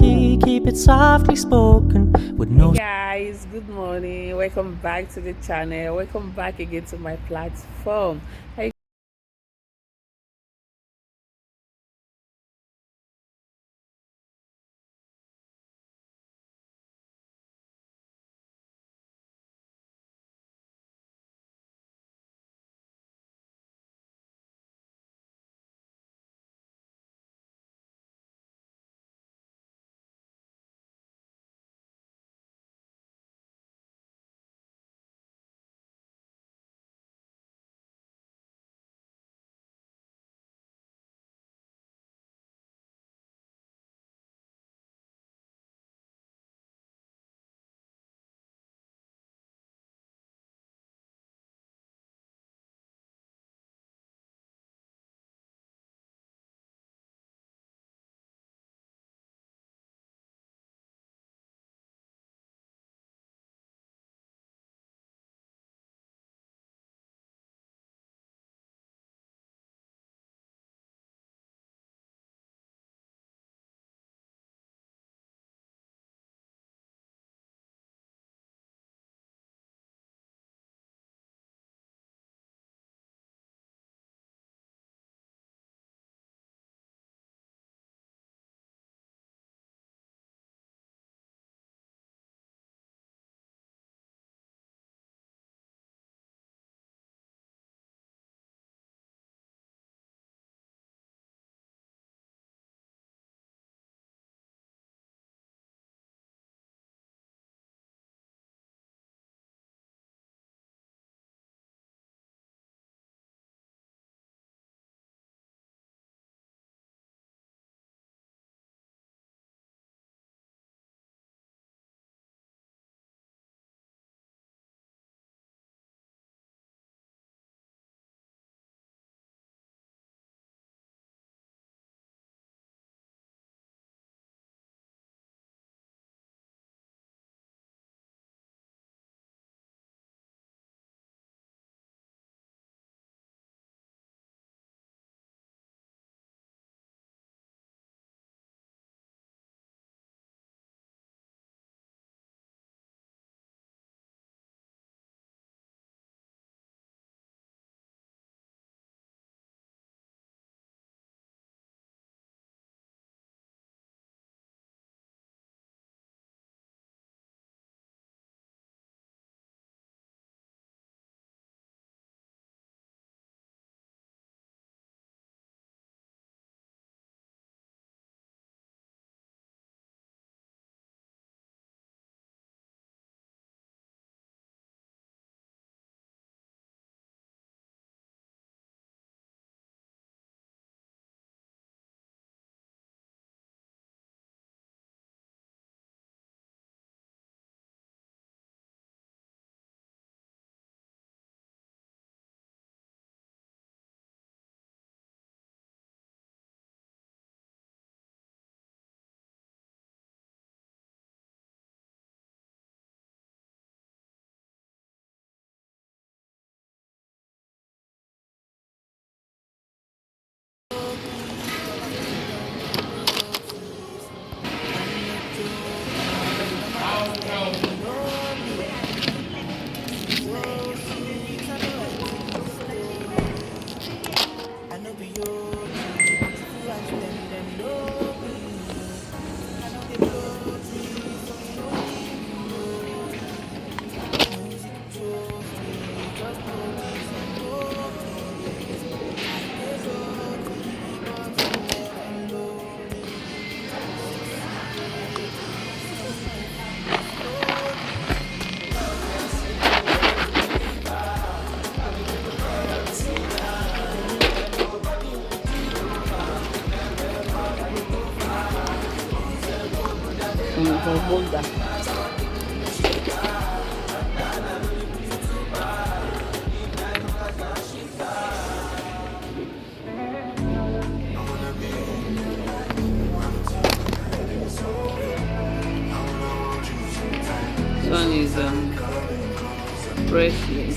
key, keep it softly spoken with no. Hey guys, good morning. Welcome back to the channel. Welcome back again to my platform. Hey, hold that. This one is bracelet.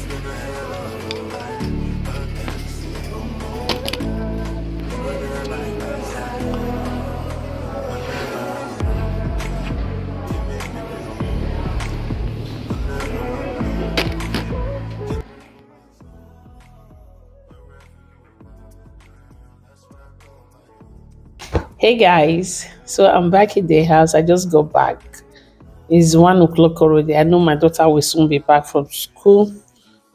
Hey guys, so I'm back in the house. I just got back. It's 1 o'clock already. I know my daughter will soon be back from school.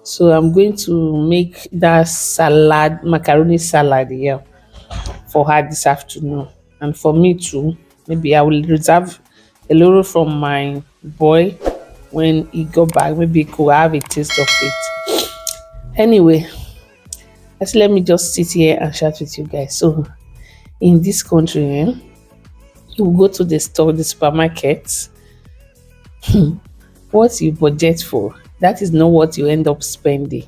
So I'm going to make that salad, macaroni salad here for her this afternoon. And for me too. Maybe I will reserve a little from my boy when he got back. Maybe he could have a taste of it. Anyway, let me just sit here and chat with you guys. So in this country, you go to the store, the supermarket, what you budget for, that is not what you end up spending.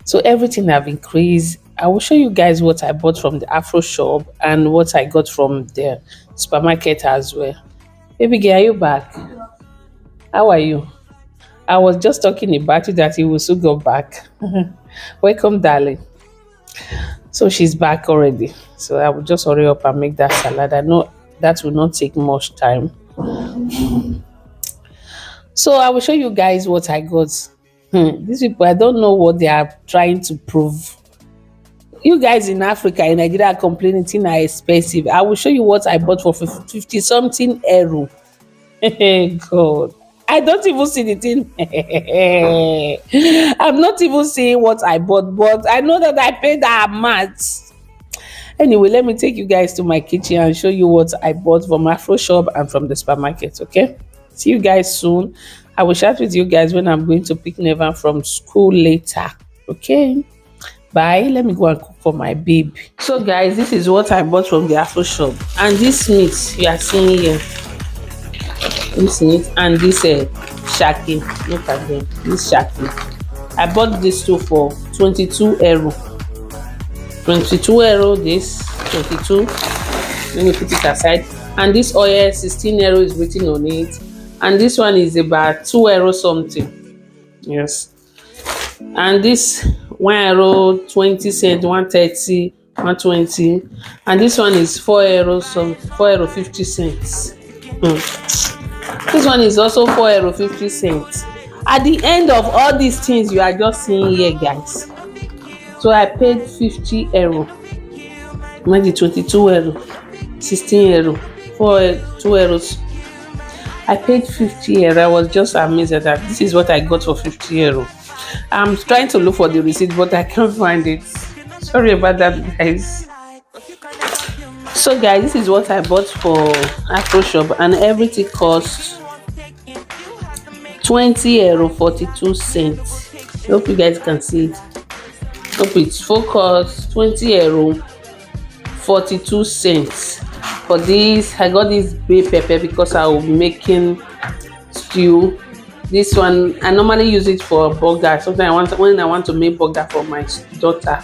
So everything have increased. I will show you guys what I bought from the Afro shop and what I got from the supermarket as well. Baby girl, are you back? How are you? I was just talking about you that you will soon go back. Welcome, darling. So she's back already. So I will just hurry up and make that salad. I know that will not take much time. So I will show you guys what I got. These people, I don't know what they are trying to prove. You guys in Africa, in Nigeria, are complaining things are expensive. I will show you what I bought for 50 something euro. God. I don't even see the thing. I'm not even seeing what I bought, but I know that I paid that amount. Anyway, let me take you guys to my kitchen and show you what I bought from Afro shop and from the supermarket, okay? See you guys soon. I will chat with you guys when I'm going to pick Nevan from school later, okay? Bye. Let me go and cook for my baby. So guys, this is what I bought from the Afro shop. And this meat you are seeing here. This meat and this shaki. Look at them. This shaki. I bought this two for 22 euro. 22 euro, this 22. Let me put it aside. And this oil 16 euro is written on it. And this one is about 2 euro something. Yes. And this 1 euro 20 cent, 130, 120. And this one is 4 euro some 4 euro 50 cents. This one is also 4 euro 50 cents. At the end of all these things you are just seeing here, guys. So I paid 50 euro. Maybe 22 euro, 16 euro, 2 euros. I paid 50 euro. I was just amazed at that. This is what I got for 50 euro. I'm trying to look for the receipt, but I can't find it. Sorry about that, guys. So, guys, this is what I bought for Afro shop, and everything cost 20 euro 42 cents. Hope you guys can see it. Hope it's focused. 20 euro 42 cents. For this, I got this bay pepper because I will be making stew. This one I normally use it for burger. Sometimes when I want to make burger for my daughter.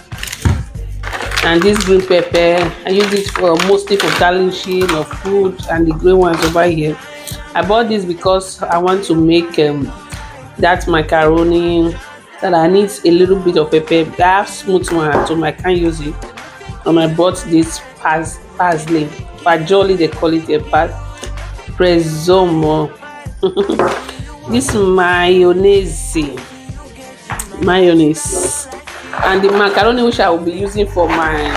And this green pepper, I use it for mostly for garnishing of food, and the green ones over here. I bought this because I want to make that macaroni that I need a little bit of pepper. I have smooth one at home, I can't use it. And I bought this parsley, fajoli they call it, a presomo. This mayonnaise, and the macaroni which I will be using for my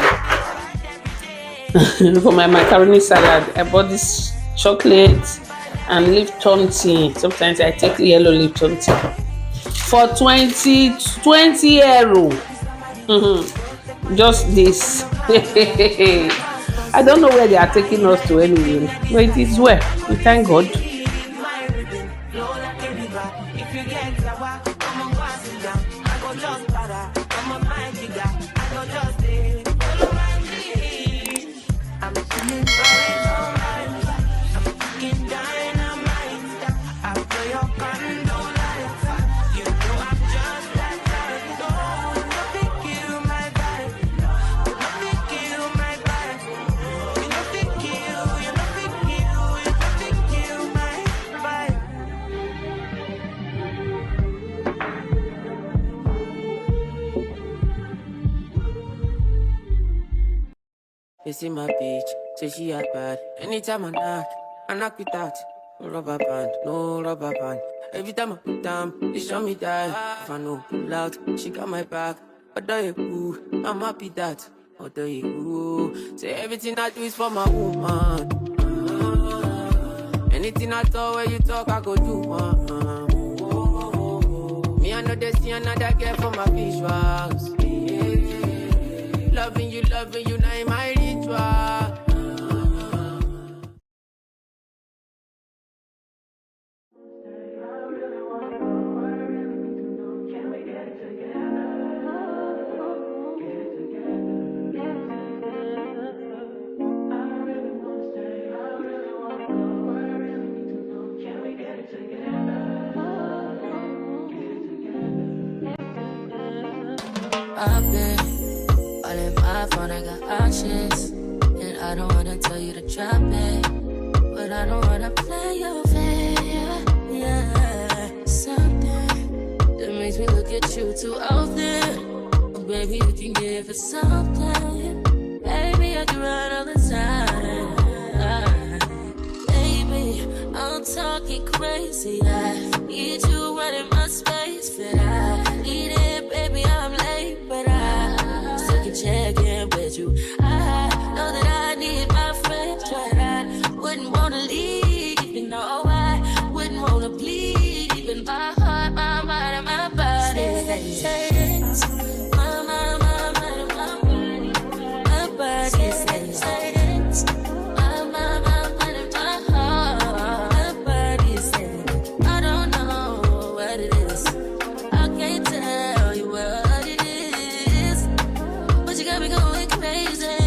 for my macaroni salad. I bought this chocolate and Lipton tea. Sometimes I take yellow Lipton tea for 20 euro. Just this. I don't know where they are taking us to anyway, but it is well. We thank God. You see my bitch, say she had bad. Anytime I knock with that. No rubber band, no rubber band. Every time I put down, they show me that. If I know pull out, she got my back. But do you cool? I'm happy that. Although you say everything I do is for my woman. Anything I talk, when you talk, I go do. Me, I know they see another girl for my visuals. Yeah. Loving you, now in my ritual. I've been all in my phone, I got options. And I don't wanna tell you to drop it, but I don't wanna play your fair. Yeah, something that makes me look at you too often. Oh, baby, you can give it something. Baby, I can run all the time. Baby, I'm talking crazy. I need you running my space, but I need it, baby. I'm late, but I still can check in with you. I know that I need my friends, but I wouldn't wanna leave. You know, I wouldn't wanna bleed. Even my heart, my mind, and my body. My mind, my mind, and my body. My body says my mind, my mind, and my heart. My body says I don't know what it is. I can't tell you what it is, but you got me going crazy.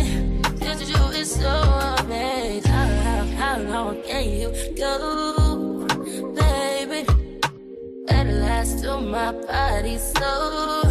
Just you is so amazing. How long can you go, baby? At last, till my body's so